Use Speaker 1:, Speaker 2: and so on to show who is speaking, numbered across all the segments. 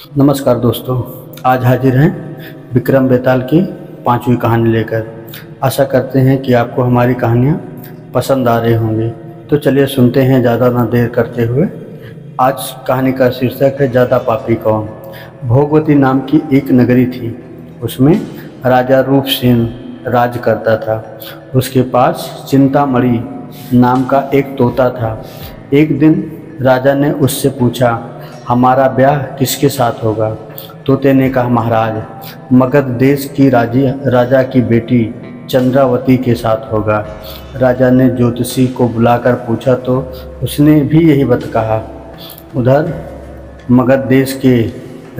Speaker 1: नमस्कार दोस्तों, आज हाजिर हैं विक्रम बेताल की 5वीं कहानी लेकर। आशा करते हैं कि आपको हमारी कहानियाँ पसंद आ रही होंगी। तो चलिए सुनते हैं ज़्यादा ना देर करते हुए। आज कहानी का शीर्षक है ज़्यादा पापी कौन। भोगवती नाम की एक नगरी थी। उसमें राजा रूपसेन राज करता था। उसके पास चिंतामणि नाम का एक तोता था। एक दिन राजा ने उससे पूछा, हमारा ब्याह किसके साथ होगा? तोते ने कहा, महाराज, मगध देश की राजा की बेटी चंद्रावती के साथ होगा। राजा ने ज्योतिषी को बुलाकर पूछा तो उसने भी यही बात कहा। उधर मगध देश के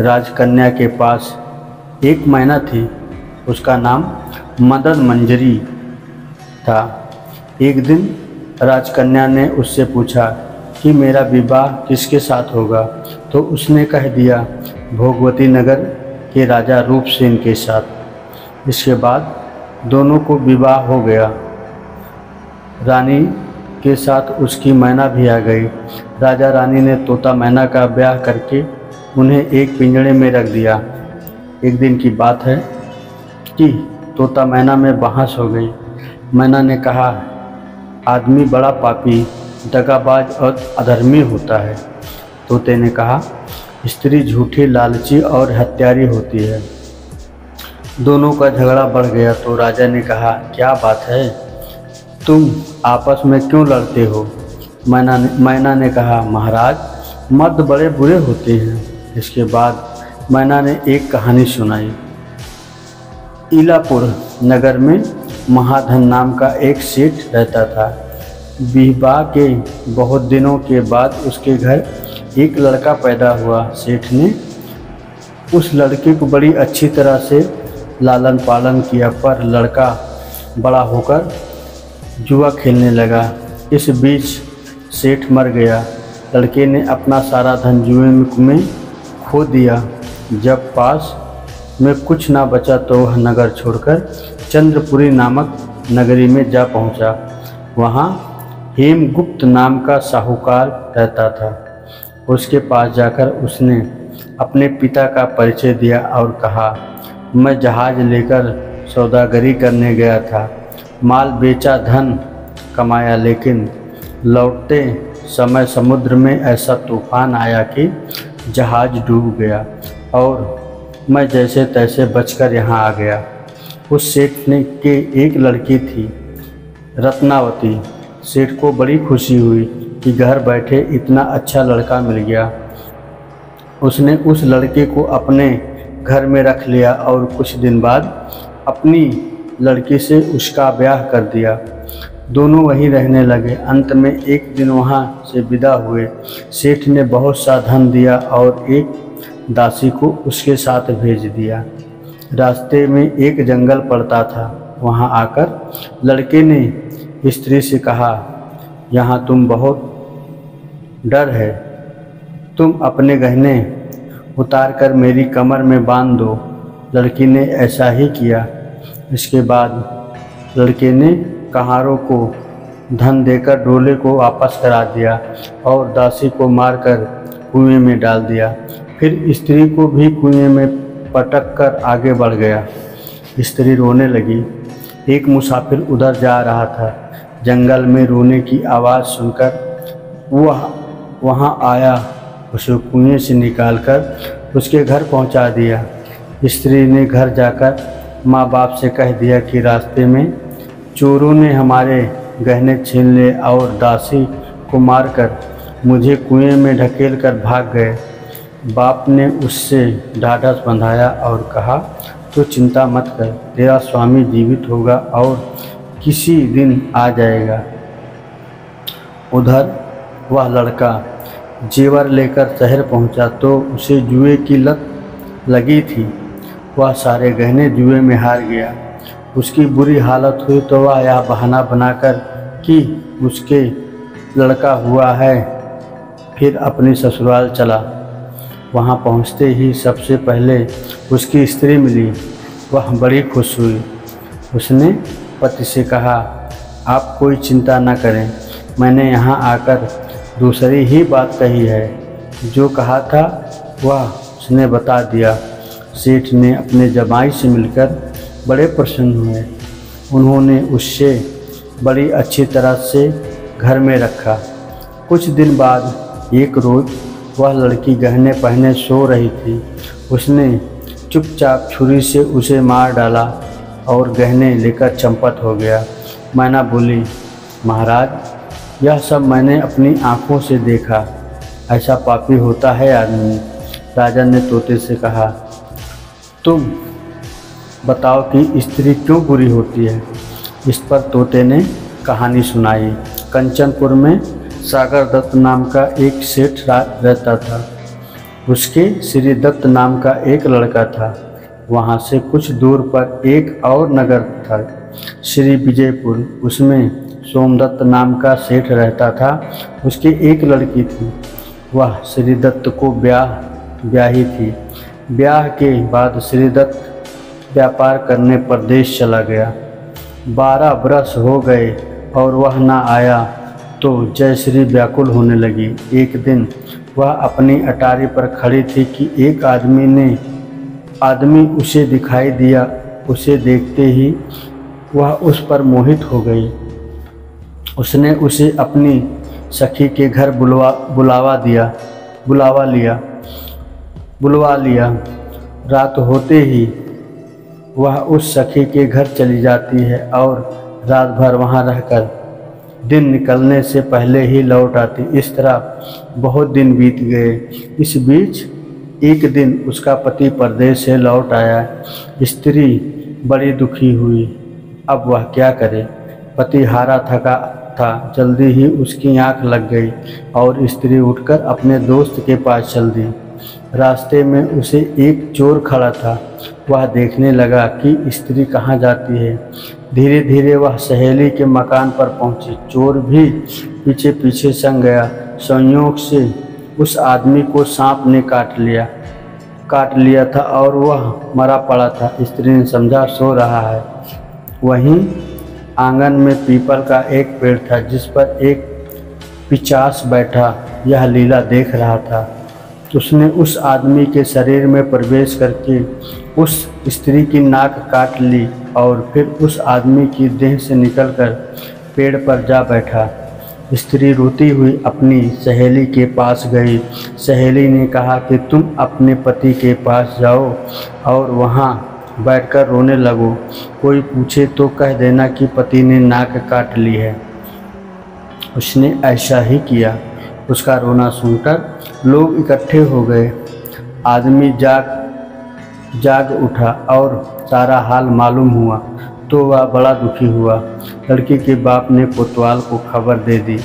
Speaker 1: राजकन्या के पास एक मैना थी। उसका नाम मदन मंजरी था। एक दिन राजकन्या ने उससे पूछा कि मेरा विवाह किसके साथ होगा? तो उसने कह दिया, भोगवती नगर के राजा रूपसेन के साथ। इसके बाद दोनों को विवाह हो गया। रानी के साथ उसकी मैना भी आ गई। राजा रानी ने तोता मैना का ब्याह करके उन्हें एक पिंजरे में रख दिया। एक दिन की बात है कि तोता मैना में बहस हो गई। मैना ने कहा, आदमी बड़ा पापी, दगाबाज और अधर्मी होता है। तोते ने कहा, स्त्री झूठी, लालची और हत्यारी होती है। दोनों का झगड़ा बढ़ गया तो राजा ने कहा, क्या बात है, तुम आपस में क्यों लड़ते हो? मैना ने कहा, महाराज, मर्द बड़े बुरे होते हैं। इसके बाद मैना ने एक कहानी सुनाई। इलापुर नगर में महाधन नाम का एक सेठ रहता था। विवाह के बहुत दिनों के बाद उसके घर एक लड़का पैदा हुआ। सेठ ने उस लड़के को बड़ी अच्छी तरह से लालन पालन किया, पर लड़का बड़ा होकर जुआ खेलने लगा। इस बीच सेठ मर गया। लड़के ने अपना सारा धन जुए में खो दिया। जब पास में कुछ ना बचा तो वह नगर छोड़कर चंद्रपुरी नामक नगरी में जा पहुंचा। वहां हेमगुप्त नाम का साहूकार रहता था। उसके पास जाकर उसने अपने पिता का परिचय दिया और कहा, मैं जहाज लेकर सौदागरी करने गया था। माल बेचा, धन कमाया, लेकिन लौटते समय समुद्र में ऐसा तूफान आया कि जहाज डूब गया और मैं जैसे तैसे बचकर यहाँ आ गया। उस सेठ ने के एक लड़की थी, रत्नावती। सेठ को बड़ी खुशी हुई कि घर बैठे इतना अच्छा लड़का मिल गया। उसने उस लड़के को अपने घर में रख लिया और कुछ दिन बाद अपनी लड़की से उसका ब्याह कर दिया। दोनों वहीं रहने लगे। अंत में एक दिन वहां से विदा हुए। सेठ ने बहुत सा धन दिया और एक दासी को उसके साथ भेज दिया। रास्ते में एक जंगल पड़ता था। वहां आकर लड़के ने स्त्री से कहा, यहाँ तुम बहुत डर है, तुम अपने गहने उतार कर मेरी कमर में बांध दो। लड़की ने ऐसा ही किया। इसके बाद लड़के ने कहारों को धन देकर डोले को वापस करा दिया और दासी को मारकर कुएं में डाल दिया। फिर स्त्री को भी कुएं में पटक कर आगे बढ़ गया। स्त्री रोने लगी। एक मुसाफिर उधर जा रहा था। जंगल में रोने की आवाज़ सुनकर वह वहां आया। उसे कुएं से निकालकर उसके घर पहुंचा दिया। स्त्री ने घर जाकर माँ बाप से कह दिया कि रास्ते में चोरों ने हमारे गहने छीन लिए और दासी को मारकर मुझे कुएं में ढकेल कर भाग गए। बाप ने उससे ढाढ़स बंधाया और कहा, तो चिंता मत कर, तेरा स्वामी जीवित होगा और किसी दिन आ जाएगा। उधर वह लड़का जेवर लेकर शहर पहुंचा तो उसे जुए की लत लगी थी। वह सारे गहने जुए में हार गया। उसकी बुरी हालत हुई तो वह यह बहाना बनाकर कि उसके लड़का हुआ है, फिर अपने ससुराल चला। वहां पहुंचते ही सबसे पहले उसकी स्त्री मिली। वह बड़ी खुश हुई। उसने पति से कहा, आप कोई चिंता न करें, मैंने यहाँ आकर दूसरी ही बात कही है। जो कहा था वह उसने बता दिया। सेठ ने अपने जमाई से मिलकर बड़े प्रसन्न हुए। उन्होंने उससे बड़ी अच्छी तरह से घर में रखा। कुछ दिन बाद एक रोज़ वह लड़की गहने पहने सो रही थी। उसने चुपचाप छुरी से उसे मार डाला और गहने लेकर चंपत हो गया। मैना बोली, महाराज, यह सब मैंने अपनी आँखों से देखा। ऐसा पापी होता है आदमी। राजा ने तोते से कहा, तुम बताओ कि स्त्री क्यों बुरी होती है। इस पर तोते ने कहानी सुनाई। कंचनपुर में सागर दत्त नाम का एक सेठ रहता था। उसके श्री दत्त नाम का एक लड़का था। वहाँ से कुछ दूर पर एक और नगर था, श्री विजयपुर। उसमें सोमदत्त नाम का सेठ रहता था। उसकी एक लड़की थी। वह श्री दत्त को ब्याही थी। ब्याह के बाद श्री दत्त व्यापार करने परदेश चला गया। 12 बरस हो गए और वह न आया तो जयश्री व्याकुल होने लगी। एक दिन वह अपनी अटारी पर खड़ी थी कि एक आदमी उसे दिखाई दिया। उसे देखते ही वह उस पर मोहित हो गई। उसने उसे अपनी सखी के घर बुलवा लिया। रात होते ही वह उस सखी के घर चली जाती है और रात भर वहाँ रहकर दिन निकलने से पहले ही लौट आती। इस तरह बहुत दिन बीत गए। इस बीच एक दिन उसका पति परदेश से लौट आया। स्त्री बड़ी दुखी हुई। अब वह क्या करे। पति हारा थका था। जल्दी ही उसकी आंख लग गई और स्त्री उठकर अपने दोस्त के पास चल दी। रास्ते में उसे एक चोर खड़ा था। वह देखने लगा कि स्त्री कहाँ जाती है। धीरे धीरे वह सहेली के मकान पर पहुंची। चोर भी पीछे पीछे संग गया। संयोग से उस आदमी को सांप ने काट लिया था और वह मरा पड़ा था। स्त्री ने समझा सो रहा है। वहीं आंगन में पीपल का एक पेड़ था जिस पर एक पिशाच बैठा यह लीला देख रहा था। उसने उस आदमी के शरीर में प्रवेश करके उस स्त्री की नाक काट ली और फिर उस आदमी की देह से निकलकर पेड़ पर जा बैठा। स्त्री रोती हुई अपनी सहेली के पास गई। सहेली ने कहा कि तुम अपने पति के पास जाओ और वहाँ बैठकर रोने लगो। कोई पूछे तो कह देना कि पति ने नाक काट ली है। उसने ऐसा ही किया। उसका रोना सुनकर लोग इकट्ठे हो गए। आदमी जाग उठा और सारा हाल मालूम हुआ तो वह बड़ा दुखी हुआ। लड़की के बाप ने कोतवाल को खबर दे दी।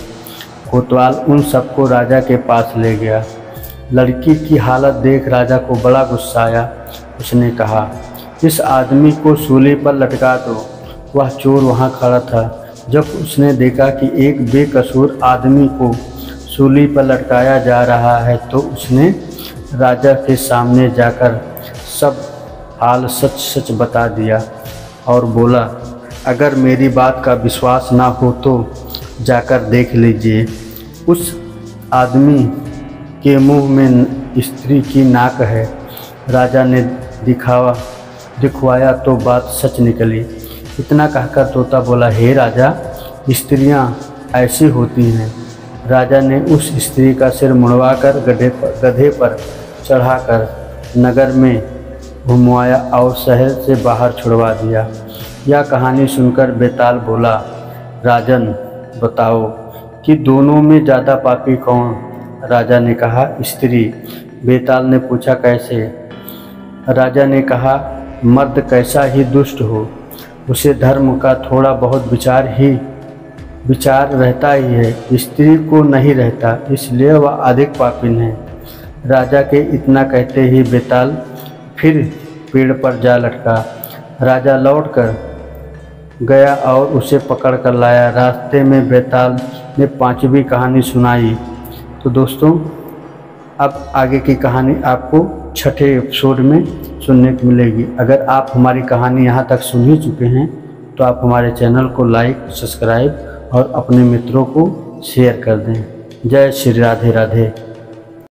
Speaker 1: कोतवाल उन सबको राजा के पास ले गया। लड़की की हालत देख राजा को बड़ा गुस्सा आया। उसने कहा, इस आदमी को सूली पर लटका दो। वह चोर वहाँ खड़ा था। जब उसने देखा कि एक बेकसूर आदमी को सूली पर लटकाया जा रहा है तो उसने राजा के सामने जाकर सब हाल सच सच बता दिया और बोला, अगर मेरी बात का विश्वास ना हो तो जाकर देख लीजिए। उस आदमी के मुंह में स्त्री की नाक है। राजा ने दिखवाया तो बात सच निकली। इतना कहकर तोता बोला, हे राजा, स्त्रियां ऐसी होती हैं। राजा ने उस स्त्री का सिर मुड़वाकर गधे पर चढ़ाकर नगर में घुमवाया और शहर से बाहर छुड़वा दिया। यह कहानी सुनकर बेताल बोला, राजन, बताओ कि दोनों में ज़्यादा पापी कौन। राजा ने कहा, स्त्री। बेताल ने पूछा, कैसे। राजा ने कहा, मर्द कैसा ही दुष्ट हो, उसे धर्म का थोड़ा बहुत विचार रहता ही है। स्त्री को नहीं रहता, इसलिए वह अधिक पापीन है। राजा के इतना कहते ही बेताल फिर पेड़ पर जा लटका। राजा लौटकर गया और उसे पकड़ कर लाया। रास्ते में बेताल ने 5वीं कहानी सुनाई। तो दोस्तों, अब आगे की कहानी आपको 6ठे एपिसोड में सुनने को मिलेगी। अगर आप हमारी कहानी यहाँ तक सुन ही चुके हैं तो आप हमारे चैनल को लाइक, सब्सक्राइब और अपने मित्रों को शेयर कर दें। जय श्री राधे राधे।